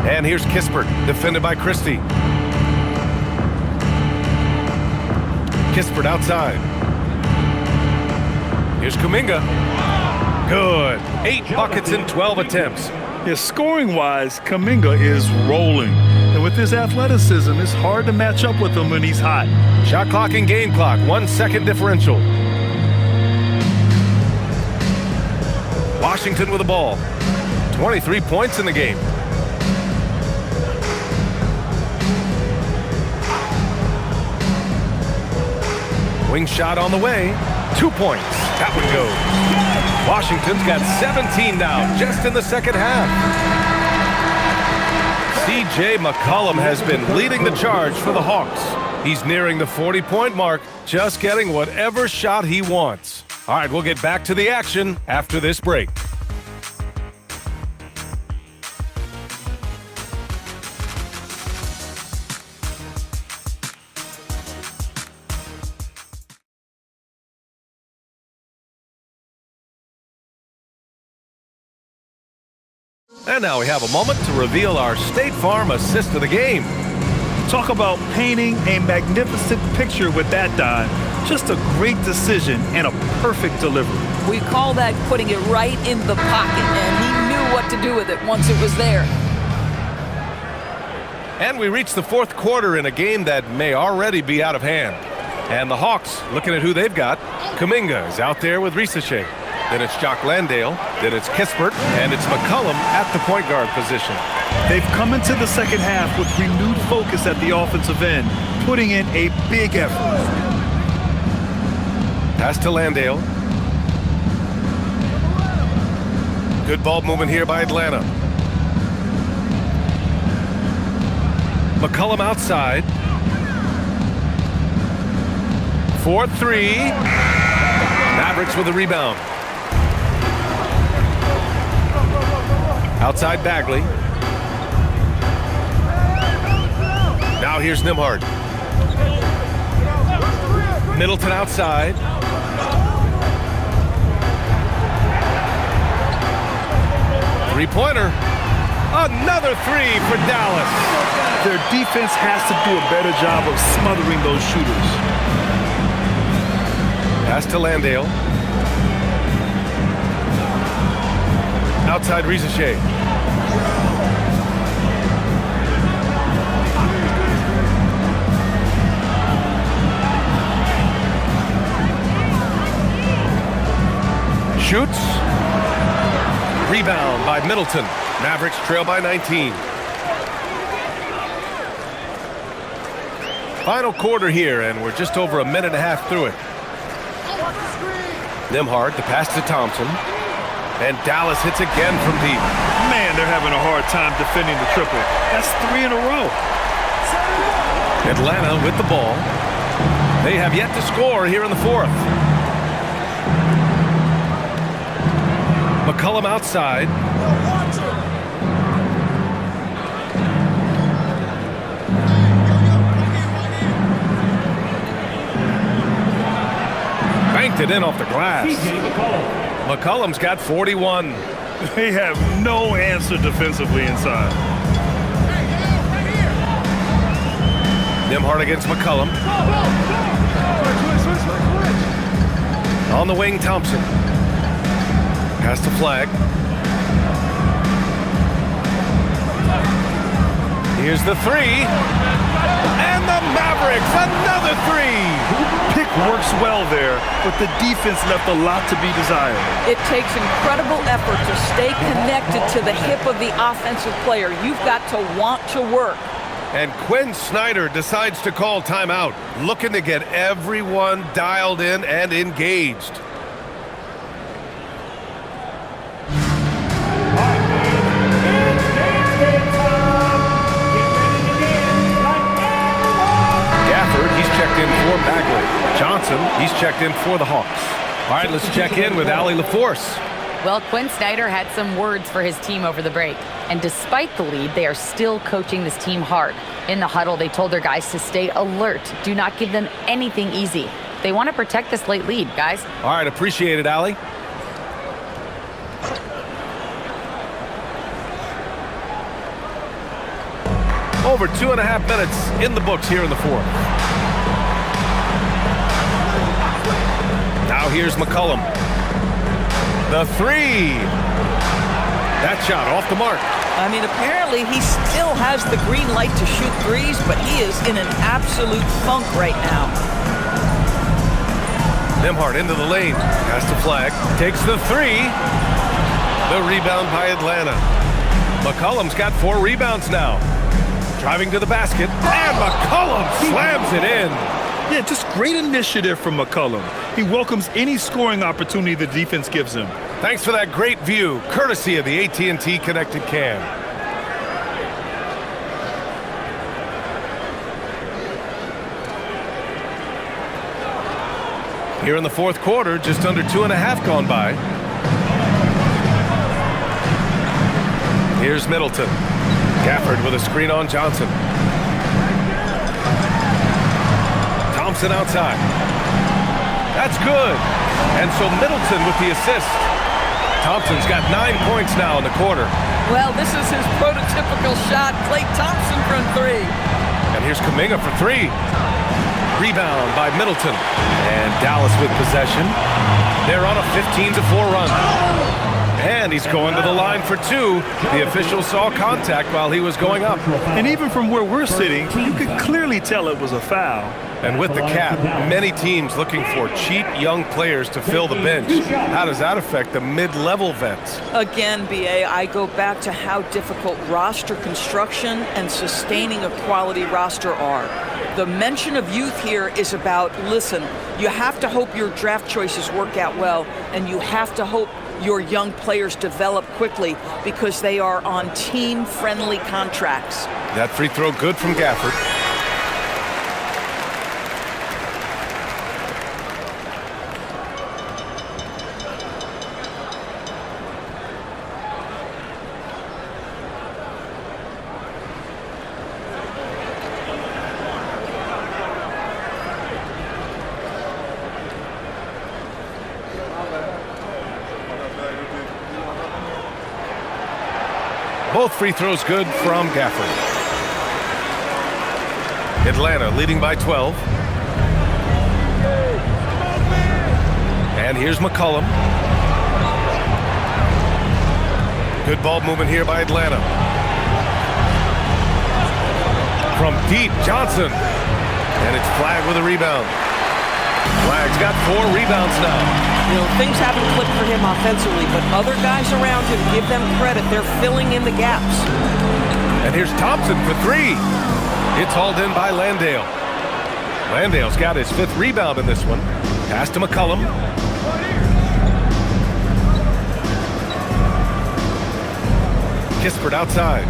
And here's Kispert, defended by Christie. Kispert outside. Here's Kuminga. Good. 8 buckets in 12 attempts. Yeah, scoring-wise, Kuminga is rolling. And with his athleticism, it's hard to match up with him when he's hot. Shot clock and game clock, 1 second differential. Washington with the ball. 23 points in the game. Wing shot on the way. 2 points. That one goes. Washington's got 17 now, just in the second half. C.J. McCollum has been leading the charge for the Hawks. He's nearing the 40-point mark, just getting whatever shot he wants. All right, we'll get back to the action after this break. And now we have a moment to reveal our State Farm assist of the game. Talk about painting a magnificent picture with that dive. Just a great decision and a perfect delivery. We call that putting it right in the pocket, and he knew what to do with it once it was there. And we reach the fourth quarter in a game that may already be out of hand. And the Hawks, looking at who they've got, Kuminga is out there with Ricochet. Then it's Jock Landale, then it's Kispert, and it's McCollum at the point guard position. They've come into the second half with renewed focus at the offensive end, putting in a big effort. Pass to Landale. Good ball movement here by Atlanta. McCollum outside. 4-3. Mavericks with a rebound. Outside Bagley. Now here's Nembhard. Middleton outside. Three-pointer. Another three for Dallas. Their defense has to do a better job of smothering those shooters. Pass to Landale. Outside Ricochet. Shoots. Rebound by Middleton. Mavericks trail by 19. Final quarter here, and we're just over a minute and a half through it. Nembhard, the pass to Thompson. And Dallas hits again from deep. Man, they're having a hard time defending the triple. That's 3 in a row. Atlanta with the ball. They have yet to score here in the fourth. McCollum outside. Banked it in off the glass. McCollum's got 41. They have no answer defensively inside. Nembhard against McCollum. On the wing, Thompson. Pass to Flag. Here's the three. And the Mavericks, another three. Pick works well there, but the defense left a lot to be desired. It takes incredible effort to stay connected to the hip of the offensive player. You've got to want to work. And Quinn Snyder decides to call timeout, looking to get everyone dialed in and engaged. In for Bagley. Johnson, he's checked in for the Hawks. All right, let's check in with Allie LaForce. Well, Quinn Snyder had some words for his team over the break. And despite the lead, they are still coaching this team hard. In the huddle, they told their guys to stay alert. Do not give them anything easy. They want to protect this late lead, guys. All right, appreciate it, Allie. Over 2.5 minutes in the books here in the fourth. Now here's McCollum. The three. That shot off the mark. I mean, apparently he still has the green light to shoot threes, but he is in an absolute funk right now. Nembhard into the lane. Pass to Flag. Takes the three. The rebound by Atlanta. McCollum's got 4 rebounds now. Driving to the basket. And McCollum slams it in. Yeah, just great initiative from McCollum. He welcomes any scoring opportunity the defense gives him. Thanks for that great view, courtesy of the AT&T Connected Cam. Here in the fourth quarter, just under 2.5 gone by. Here's Middleton. Gafford with a screen on Johnson. Thompson outside. That's good. And so Middleton with the assist. Thompson's got 9 points now in the quarter. Well, this is his prototypical shot. Klay Thompson from 3. And here's Kuminga for three. Rebound by Middleton. And Dallas with possession. They're on a 15-4 run. And he's going to the line for two. The official saw contact while he was going up. And even from where we're sitting, you could clearly tell it was a foul. And with the cap, many teams looking for cheap young players to fill the bench. How does that affect the mid-level vets? Again, BA, I go back to how difficult roster construction and sustaining a quality roster are. The mention of youth here is about, listen, you have to hope your draft choices work out well, and you have to hope your young players develop quickly because they are on team-friendly contracts. That free throw good from Gafford. Both free throws good from Gafford. Atlanta leading by 12. And here's McCollum. Good ball movement here by Atlanta. From deep, Johnson. And it's Flagg with a rebound. Flagg's got 4 rebounds now. You know, things haven't clicked for him offensively, but other guys around him, give them credit. They're filling in the gaps. And here's Thompson for 3. It's hauled in by Landale. Landale's got his 5th rebound in this one. Pass to McCollum. Kispert outside.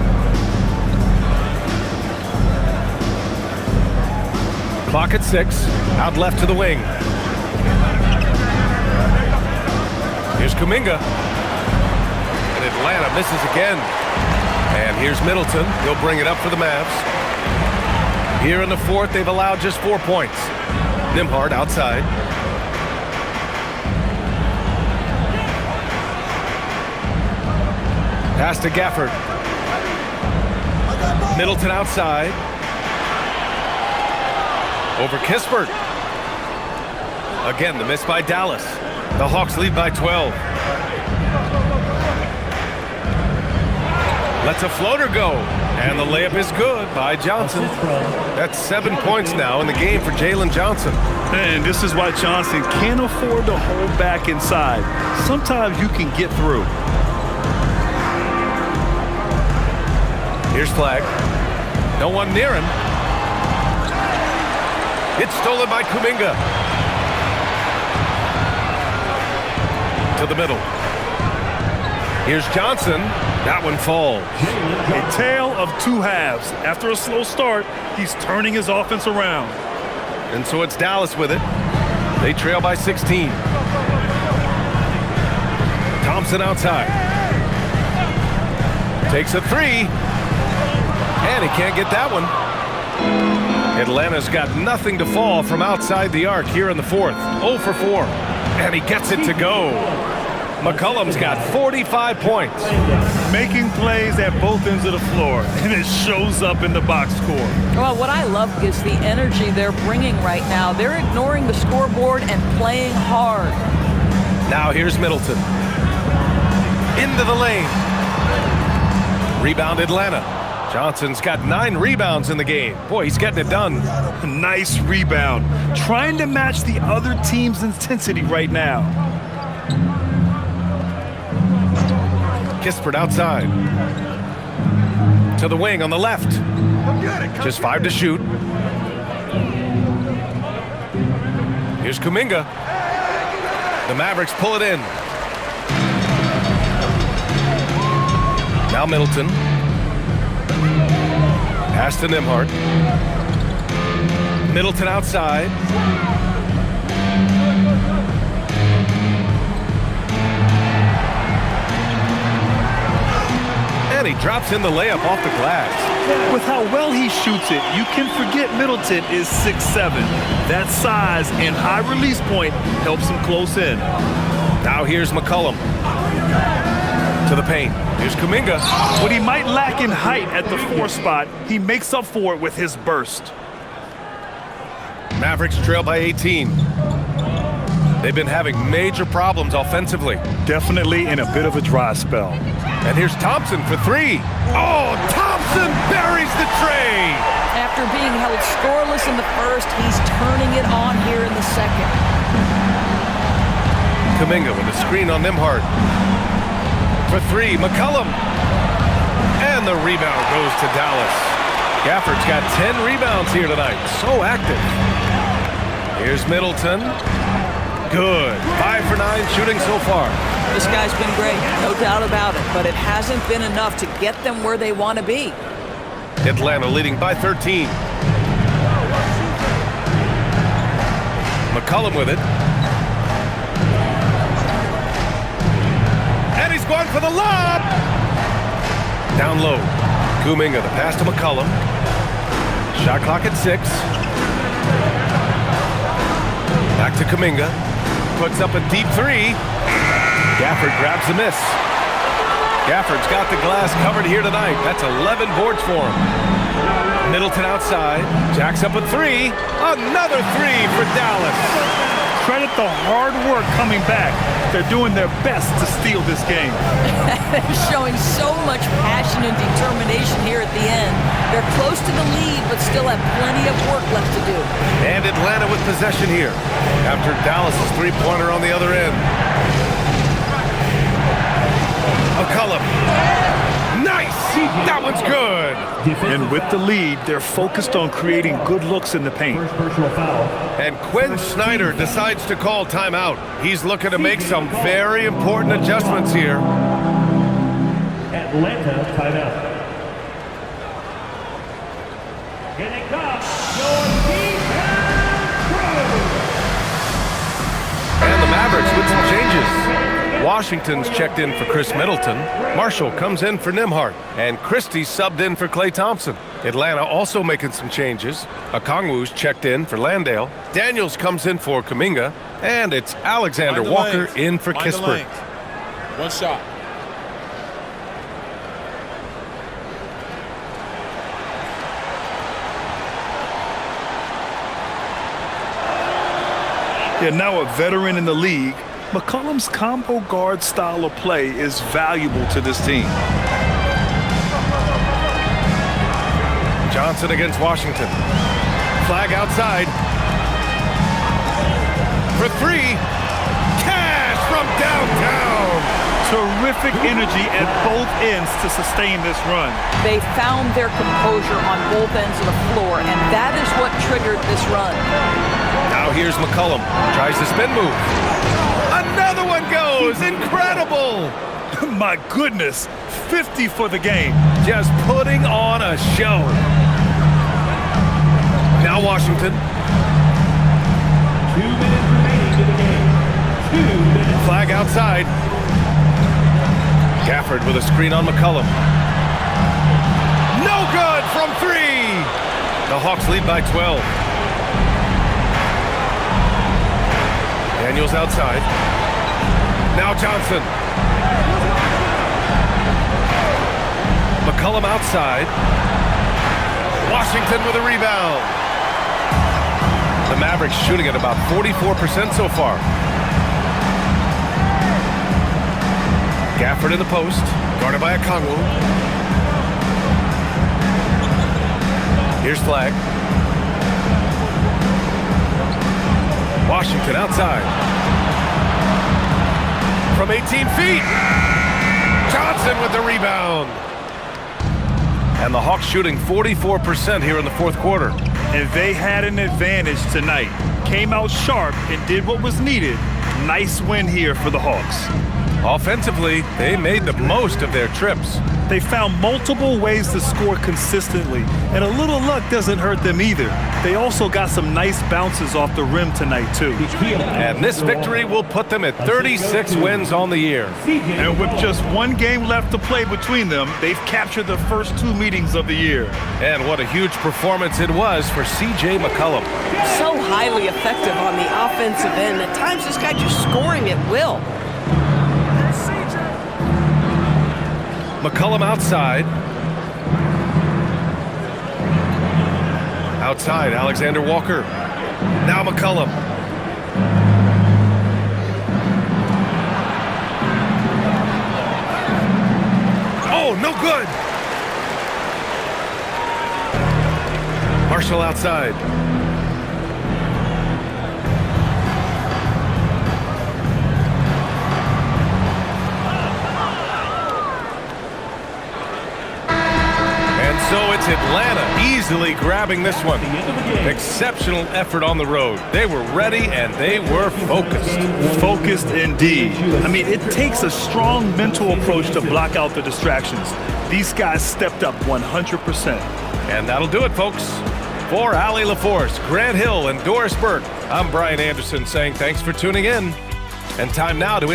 Clock at 6. Out left to the wing. Here's Kuminga. And Atlanta misses again. And here's Middleton. He'll bring it up for the Mavs. Here in the 4th, they've allowed just 4 points. Nembhard outside. Pass to Gafford. Middleton outside. Over Kispert. Again, the miss by Dallas. The Hawks lead by 12. Lets a floater go. And the layup is good by Johnson. That's 7 points now in the game for Jalen Johnson. And this is why Johnson can't afford to hold back inside. Sometimes you can get through. Here's Flagg. No one near him. It's stolen by Kuminga. To the middle. Here's Johnson. That one falls. A tale of 2 halves. After a slow start, he's turning his offense around. And so it's Dallas with it. They trail by 16. Thompson outside. Takes a 3. And he can't get that one. Atlanta's got nothing to fall from outside the arc here in the 4th. 0 for 4. And he gets it to go. McCollum's got 45 points. Making plays at both ends of the floor, and it shows up in the box score. Well, what I love is the energy they're bringing right now. They're ignoring the scoreboard and playing hard. Now here's Middleton. Into the lane. Rebound Atlanta. Johnson's got 9 rebounds in the game. Boy, he's getting it done. Nice rebound. Trying to match the other team's intensity right now. Kispert outside. To the wing on the left. Just 5 to shoot. Here's Kuminga. The Mavericks pull it in. Now Middleton. Pass to Nembhard. Middleton outside. And he drops in the layup off the glass. With how well he shoots it, you can forget Middleton is 6'7". That size and high release point helps him close in. Now here's McCollum. To the paint. Here's Kuminga. What he might lack in height at the 4 spot, he makes up for it with his burst. Mavericks trail by 18. They've been having major problems offensively. Definitely in a bit of a dry spell. And here's Thompson for 3. Oh, Thompson buries the tray. After being held scoreless in the first, he's turning it on here in the second. Kuminga with a screen on Nembhard. For 3, McCollum. And the rebound goes to Dallas. Gafford's got 10 rebounds here tonight. So active. Here's Middleton. Good. 5 for 9 shooting so far. This guy's been great, no doubt about it, but it hasn't been enough to get them where they want to be. Atlanta leading by 13. McCollum with it. And he's going for the lob. Down low. Kuminga, the pass to McCollum. Shot clock at 6. Back to Kuminga. Puts up a deep 3. Gafford grabs the miss. Gafford's got the glass covered here tonight. That's 11 boards for him. Middleton outside. Jacks up a 3. Another 3 for Dallas. Credit the hard work coming back. They're doing their best to steal this game. They're showing so much passion and determination here at the end. They're close to the lead, but still have plenty of work left to do. And Atlanta with possession here after Dallas' 3-pointer on the other end. McCollum. Nice! That one's good! And with the lead, they're focused on creating good looks in the paint. And Quinn Snyder decides to call timeout. He's looking to make some very important adjustments here. Atlanta timeout. Here they come, your defense crew. And the Mavericks with some changes. Washington's checked in for Chris Middleton. Marshall comes in for Nembhard. And Christie subbed in for Klay Thompson. Atlanta also making some changes. Okongwu's checked in for Landale. Daniels comes in for Kuminga. And it's Alexander Walker in for Kispert. One shot. Yeah, now a veteran in the league, McCollum's combo guard style of play is valuable to this team. Johnson against Washington. Flag outside. For 3. Cash from downtown. Terrific energy at both ends to sustain this run. They found their composure on both ends of the floor, and that is what triggered this run. Now here's McCollum. Tries the spin move. Another one goes. Incredible. My goodness. 50 for the game. Just putting on a show. Now Washington. 2 minutes remaining to the game. 2 minutes. Flag outside. Gafford with a screen on McCollum. No good from 3. The Hawks lead by 12. Daniels outside. Now Johnson. McCollum outside. Washington with a rebound. The Mavericks shooting at about 44% so far. Gafford in the post, guarded by Okongwu. Here's Flag. Washington outside. From 18 feet. Johnson with the rebound. And the Hawks shooting 44% here in the fourth quarter. And they had an advantage tonight. Came out sharp and did what was needed. Nice win here for the Hawks. Offensively, they made the most of their trips. They found multiple ways to score consistently, and a little luck doesn't hurt them either. They also got some nice bounces off the rim tonight, too. And this victory will put them at 36 wins on the year. And with just one game left to play between them, they've captured the first 2 meetings of the year. And what a huge performance it was for C.J. McCollum. So highly effective on the offensive end. At times, this guy just scoring at will. McCollum outside. Outside, Alexander Walker. Now McCollum. Oh, no good. Marshall outside. And so it's Atlanta easily grabbing this one. Exceptional effort on the road. They were ready and they were focused. Focused indeed. I mean, it takes a strong mental approach to block out the distractions. These guys stepped up 100%. And that'll do it, folks. For Allie LaForce, Grant Hill, and Doris Burke, I'm Brian Anderson saying thanks for tuning in. And time now to